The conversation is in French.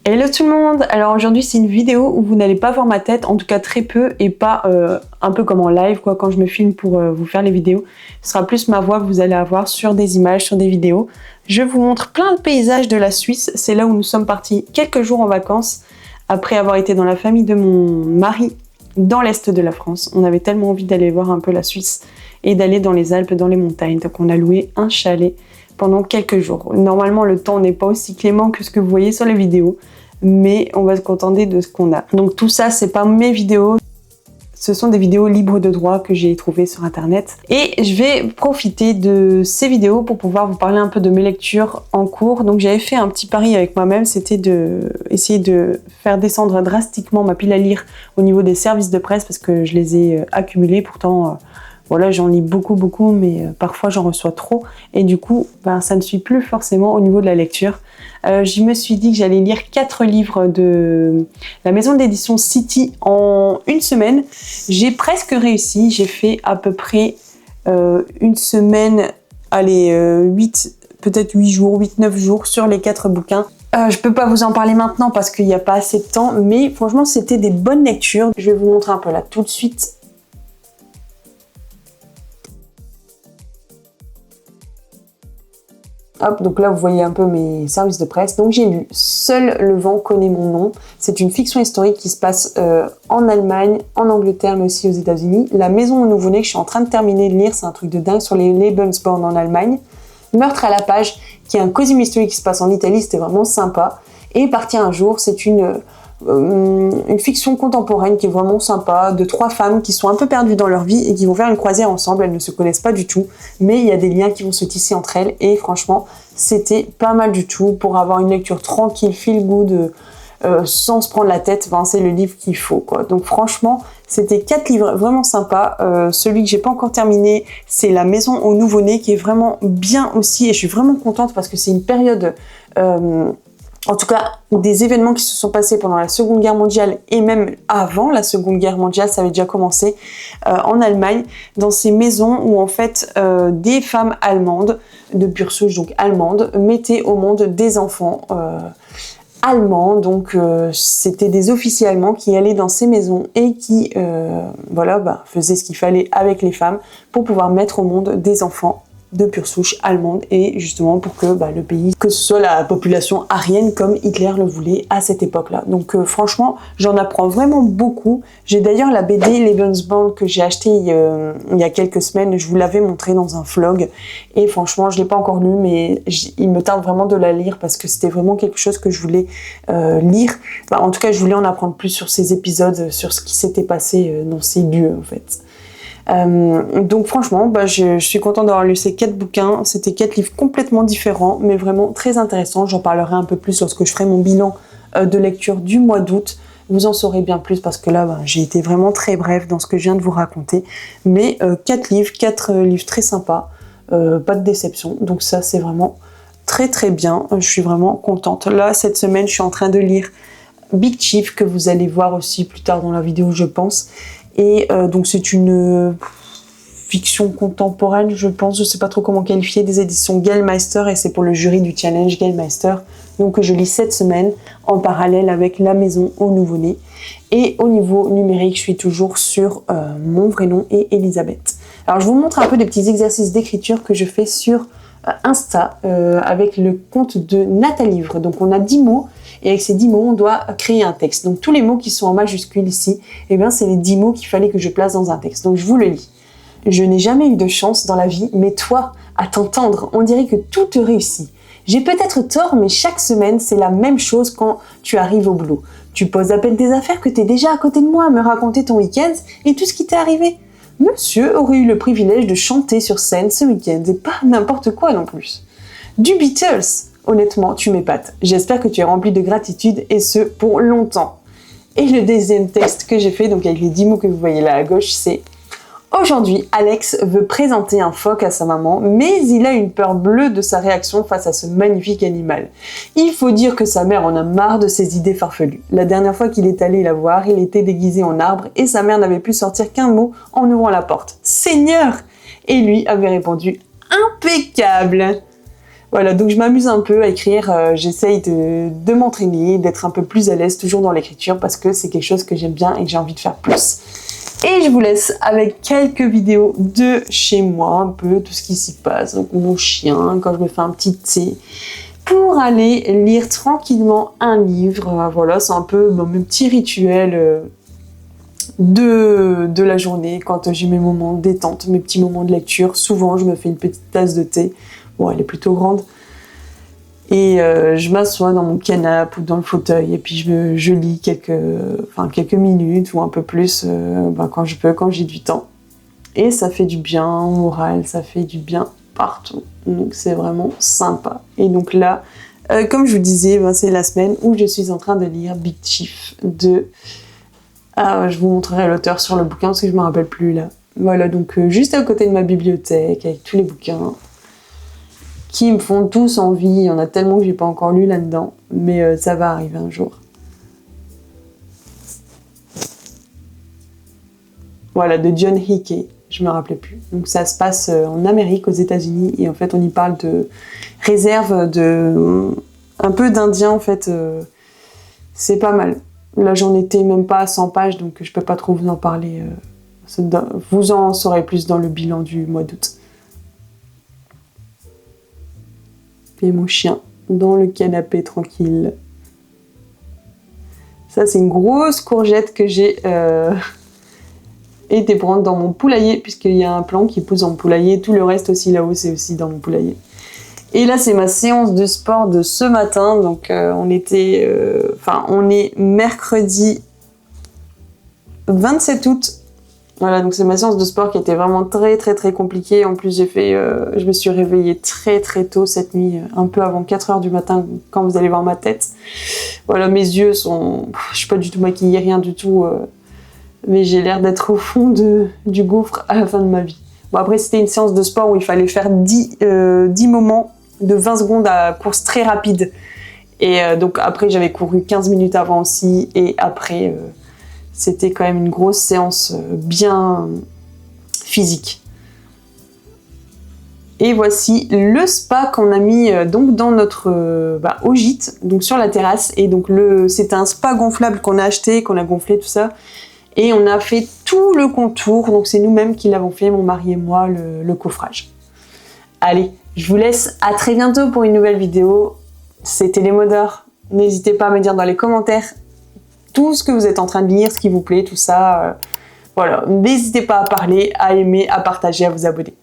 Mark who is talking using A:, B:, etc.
A: Hello tout le monde. Alors aujourd'hui c'est une vidéo où vous n'allez pas voir ma tête, en tout cas très peu, et pas un peu comme en live quoi, quand je me filme pour vous faire les vidéos. Ce sera plus ma voix que vous allez avoir sur des images, sur des vidéos. Je vous montre plein de paysages de la Suisse. C'est là où nous sommes partis quelques jours en vacances après avoir été dans la famille de mon mari dans l'est de la France. On avait tellement envie d'aller voir un peu la Suisse et d'aller dans les Alpes, dans les montagnes. Donc on a loué un chalet pendant quelques jours. Normalement le temps n'est pas aussi clément que ce que vous voyez sur les vidéos, mais on va se contenter de ce qu'on a. Donc tout ça, c'est pas mes vidéos, ce sont des vidéos libres de droit que j'ai trouvées sur internet. Et je vais profiter de ces vidéos pour pouvoir vous parler un peu de mes lectures en cours. Donc j'avais fait un petit pari avec moi-même, c'était d'essayer de faire descendre drastiquement ma pile à lire au niveau des services de presse, parce que je les ai accumulés, pourtant... Voilà, j'en lis beaucoup, mais parfois j'en reçois trop. Et du coup, ça ne suit plus forcément au niveau de la lecture. Je me suis dit que j'allais lire 4 livres de la maison d'édition City en une semaine. J'ai presque réussi. J'ai fait à peu près une semaine, allez, 8 jours, 8-9 jours sur les 4 bouquins. Je peux pas vous en parler maintenant parce qu'il n'y a pas assez de temps, mais franchement, c'était des bonnes lectures. Je vais vous montrer un peu là tout de suite. Hop, donc là vous voyez un peu mes services de presse. Donc j'ai lu Seul le vent connaît mon nom. C'est une fiction historique qui se passe en Allemagne, en Angleterre, mais aussi aux États-Unis. La maison au nouveau-né que je suis en train de terminer de lire, c'est un truc de dingue sur les Lebensborn en Allemagne. Meurtre à la page, qui est un cosy mystery qui se passe en Italie, c'était vraiment sympa. Et Partir un jour, c'est une fiction contemporaine qui est vraiment sympa, de 3 femmes qui sont un peu perdues dans leur vie et qui vont faire une croisière ensemble. Elles ne se connaissent pas du tout, mais il y a des liens qui vont se tisser entre elles, et franchement c'était pas mal du tout pour avoir une lecture tranquille, feel good, sans se prendre la tête. C'est le livre qu'il faut quoi. Donc franchement c'était 4 livres vraiment sympas. Celui que j'ai pas encore terminé, c'est La maison au nouveau-né, qui est vraiment bien aussi, et je suis vraiment contente parce que c'est une période en tout cas, des événements qui se sont passés pendant la Seconde Guerre mondiale et même avant la Seconde Guerre mondiale, ça avait déjà commencé en Allemagne, dans ces maisons où en fait des femmes allemandes, de pure souche donc allemandes, mettaient au monde des enfants allemands. Donc c'était des officiers allemands qui allaient dans ces maisons et qui faisaient ce qu'il fallait avec les femmes pour pouvoir mettre au monde des enfants de pure souche allemande, et justement pour que le pays, que ce soit la population aryenne comme Hitler le voulait à cette époque-là. Donc franchement, j'en apprends vraiment beaucoup. J'ai d'ailleurs la BD Lebensborn que j'ai acheté il y a quelques semaines, je vous l'avais montré dans un vlog, et franchement, je l'ai pas encore lu, mais il me tarde vraiment de la lire parce que c'était vraiment quelque chose que je voulais lire. En tout cas, je voulais en apprendre plus sur ces épisodes, sur ce qui s'était passé dans ces lieux en fait. Donc franchement, je suis contente d'avoir lu ces 4 bouquins. C'était 4 livres complètement différents, mais vraiment très intéressants. J'en parlerai un peu plus lorsque je ferai mon bilan de lecture du mois d'août. Vous en saurez bien plus parce que là, j'ai été vraiment très bref dans ce que je viens de vous raconter. Mais 4 livres très sympas, pas de déception. Donc ça, c'est vraiment très très bien. Je suis vraiment contente. Là, cette semaine, je suis en train de lire Big Chief, que vous allez voir aussi plus tard dans la vidéo, je pense. Et donc c'est une fiction contemporaine, je pense, je sais pas trop comment qualifier, des éditions Gellmeister, et c'est pour le jury du challenge Gellmeister. Donc je lis cette semaine en parallèle avec La maison au nouveau-né. Et au niveau numérique, je suis toujours sur mon vrai nom et Elisabeth. Alors je vous montre un peu des petits exercices d'écriture que je fais sur Insta avec le compte de Natalivre. Donc on a 10 mots. Et avec ces 10 mots, on doit créer un texte. Donc tous les mots qui sont en majuscule ici, c'est les 10 mots qu'il fallait que je place dans un texte. Donc je vous le lis. Je n'ai jamais eu de chance dans la vie, mais toi, à t'entendre, on dirait que tout te réussit. J'ai peut-être tort, mais chaque semaine, c'est la même chose quand tu arrives au boulot. Tu poses à peine tes affaires que t'es déjà à côté de moi à me raconter ton week-end et tout ce qui t'est arrivé. Monsieur aurait eu le privilège de chanter sur scène ce week-end, et pas n'importe quoi non plus. Du Beatles. Honnêtement, tu m'épates. J'espère que tu es rempli de gratitude, et ce, pour longtemps. Et le deuxième texte que j'ai fait, donc avec les 10 mots que vous voyez là à gauche, c'est « Aujourd'hui, Alex veut présenter un phoque à sa maman, mais il a une peur bleue de sa réaction face à ce magnifique animal. Il faut dire que sa mère en a marre de ses idées farfelues. La dernière fois qu'il est allé la voir, il était déguisé en arbre, et sa mère n'avait pu sortir qu'un mot en ouvrant la porte. « Seigneur !» Et lui avait répondu « Impeccable !» Voilà, donc je m'amuse un peu à écrire, j'essaye de m'entraîner, d'être un peu plus à l'aise toujours dans l'écriture parce que c'est quelque chose que j'aime bien et que j'ai envie de faire plus. Et je vous laisse avec quelques vidéos de chez moi, un peu tout ce qui s'y passe, donc mon chien, quand je me fais un petit thé, pour aller lire tranquillement un livre. Voilà, c'est un peu mes petits rituels de la journée, quand j'ai mes moments de détente, mes petits moments de lecture. Souvent, je me fais une petite tasse de thé. Bon, elle est plutôt grande. Et je m'assois dans mon canapé ou dans le fauteuil et puis je lis quelques minutes ou un peu plus quand je peux, quand j'ai du temps. Et ça fait du bien au moral, ça fait du bien partout. Donc c'est vraiment sympa. Et donc là, comme je vous disais, c'est la semaine où je suis en train de lire Big Chief de... je vous montrerai l'auteur sur le bouquin parce que je ne me rappelle plus là. Voilà, donc juste à côté de ma bibliothèque avec tous les bouquins qui me font tous envie. Il y en a tellement que j'ai pas encore lu là-dedans, mais ça va arriver un jour. Voilà, de John Hickey, je me rappelais plus. Donc ça se passe en Amérique, aux États-Unis, et en fait on y parle de réserve un peu d'Indiens en fait. C'est pas mal. Là j'en étais même pas à 100 pages, donc je peux pas trop vous en parler. Vous en saurez plus dans le bilan du mois d'août. Et mon chien dans le canapé tranquille. Ça, c'est une grosse courgette que j'ai été prendre dans mon poulailler, puisqu'il y a un plant qui pousse dans mon poulailler. Tout le reste aussi là-haut, c'est aussi dans mon poulailler. Et là, c'est ma séance de sport de ce matin. Donc, on est mercredi 27 août. Voilà, donc c'est ma séance de sport qui était vraiment très très très compliquée. En plus, je me suis réveillée très très tôt cette nuit, un peu avant 4h du matin, quand vous allez voir ma tête. Voilà, mes yeux sont... Je suis pas du tout maquillée, rien du tout, mais j'ai l'air d'être au fond du gouffre à la fin de ma vie. Bon, après, c'était une séance de sport où il fallait faire 10 moments de 20 secondes à course très rapide. Et donc après, j'avais couru 15 minutes avant aussi, et après... C'était quand même une grosse séance bien physique. Et voici le spa qu'on a mis donc dans notre au gîte, donc sur la terrasse. Et donc c'est un spa gonflable qu'on a acheté, qu'on a gonflé tout ça. Et on a fait tout le contour, donc c'est nous-mêmes qui l'avons fait, mon mari et moi, le coffrage. Allez, je vous laisse, à très bientôt pour une nouvelle vidéo. C'était les mots d'or. N'hésitez pas à me dire dans les commentaires tout ce que vous êtes en train de lire, ce qui vous plaît, tout ça. Voilà, n'hésitez pas à parler, à aimer, à partager, à vous abonner.